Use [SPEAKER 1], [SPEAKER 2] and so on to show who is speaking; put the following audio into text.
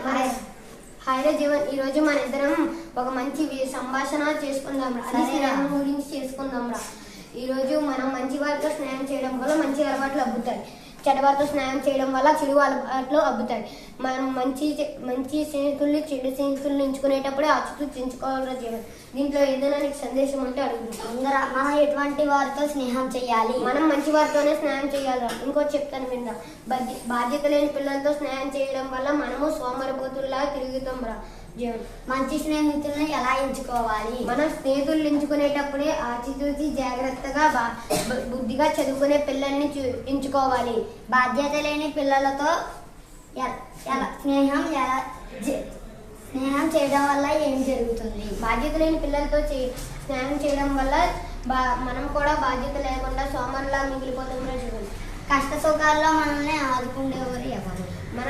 [SPEAKER 1] Hi Jeevan, ఈ రోజు మన ఇద్దరం ఒక మంచి సంభాషణ చేసుకుందాం రా. అది స్నేహం గురించి చేసుకుందాం రా. ఈ రోజు మనం మంచి వారితో స్నేహం చేయడం వల్ల మంచి అలవాట్లు అబ్బుతాయి, చెడ్డవారితో స్నేహం చేయడం వల్ల చెడు అలవాట్లు అబ్బుతాయి. మనం మంచి స్నేహితుల్ని చెడు స్నేహితుల్ని ఎంచుకునేటప్పుడే ఆచితూచి ఎంచుకోవాలరా జీవన్. దీంట్లో ఏదైనా నీకు సందేశం ఉంటే అడుగు.
[SPEAKER 2] మనం ఎటువంటి వారితో స్నేహం చేయాలి?
[SPEAKER 1] మనం మంచి వారితోనే స్నేహం చేయాలరా. ఇంకోటి చెప్తాను విందా. బాధ్యత లేని పిల్లలతో స్నేహం చేయడం వల్ల మనము సోమరబోతుల్లా తిరుగుతాం రా జీవన్.
[SPEAKER 2] మంచి స్నేహితులను ఎలా ఎంచుకోవాలి?
[SPEAKER 1] మనం స్నేహితులు ఎంచుకునేటప్పుడే ఆచితూచి జాగ్రత్తగా బుద్ధిగా చదువుకునే పిల్లల్ని ఎంచుకోవాలి.
[SPEAKER 2] బాధ్యత లేని పిల్లలతో స్నేహం చేయడం వల్ల ఏం జరుగుతుంది?
[SPEAKER 1] బాధ్యత లేని పిల్లలతో స్నేహం చేయడం వల్ల మనం కూడా బాధ్యత లేకుండా సోమరులా మిగిలిపోతాం.
[SPEAKER 2] కష్ట సుఖాల్లో మనల్ని ఆదుకునేవారు ఎవరు?